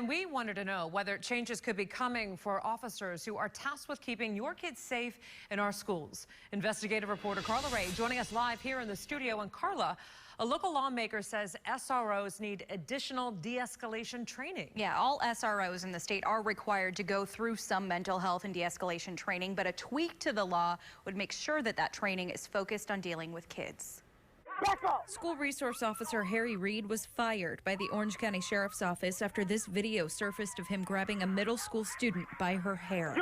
And we wanted to know whether changes could be coming for officers who are tasked with keeping your kids safe in our schools. Investigative reporter Carla Reid joining us live here in the studio. And Carla, a local lawmaker says SROs need additional de-escalation training. Yeah, all SROs in the state are required to go through some mental health and de-escalation training, but a tweak to the law would make sure that that training is focused on dealing with kids. School resource officer Harry Reid was fired by the Orange County Sheriff's Office after this video surfaced of him grabbing a middle school student by her hair.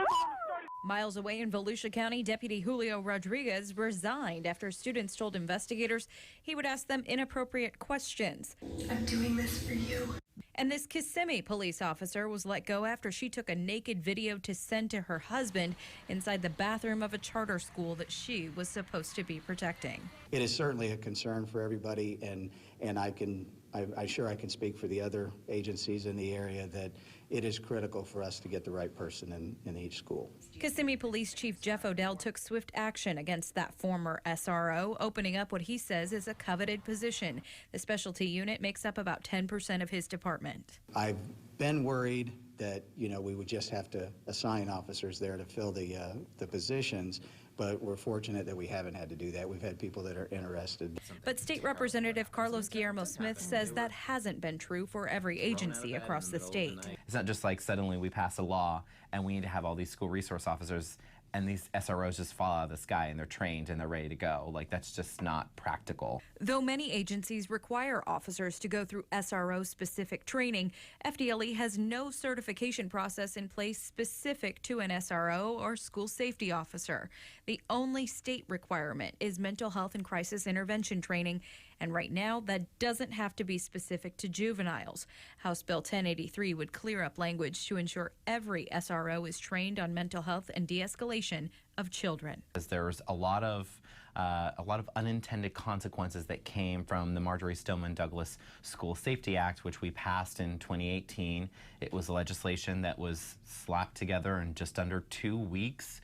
Miles away in Volusia County, Deputy Julio Rodriguez resigned after students told investigators he would ask them inappropriate questions. I'm doing this for you. And this Kissimmee police officer was let go after she took a naked video to send to her husband inside the bathroom of a charter school that she was supposed to be protecting. It is certainly a concern for everybody, and I'm sure I can speak for the other agencies in the area that it is critical for us to get the right person in each school. Kissimmee Police Chief Jeff Odell took swift action against that former SRO, opening up what he says is a coveted position. The specialty unit makes up about 10% of his department. I've been worried that, we would just have to assign officers there to fill the positions, but we're fortunate that we haven't had to do that. We've had people that are interested. But State Representative Carlos Guillermo Smith says that hasn't been true for every agency across the state. It's not just like suddenly we pass a law and we need to have all these school resource officers and these SROs just fall out of the sky and they're trained and they're ready to go. Like, that's just not practical. Though many agencies require officers to go through SRO-specific training, FDLE has no certification process in place specific to an SRO or school safety officer. The only state requirement is mental health and crisis intervention training, and right now that doesn't have to be specific to juveniles. House Bill 1083 would clear up language to ensure every SRO is trained on mental health and de-escalation of children. There's a lot of unintended consequences that came from the Marjorie Stoneman Douglas School Safety Act, which we passed in 2018. It was legislation that was slapped together in just under 2 weeks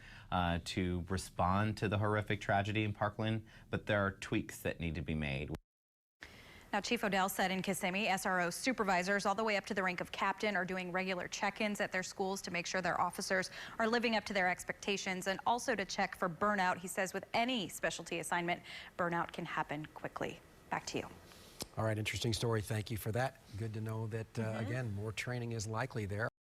to respond to the horrific tragedy in Parkland, but there are tweaks that need to be made. Now, Chief Odell said in Kissimmee, SRO supervisors all the way up to the rank of captain are doing regular check-ins at their schools to make sure their officers are living up to their expectations, and also to check for burnout. He says with any specialty assignment, burnout can happen quickly. Back to you. All right, interesting story. Thank you for that. Good to know that, again, more training is likely there.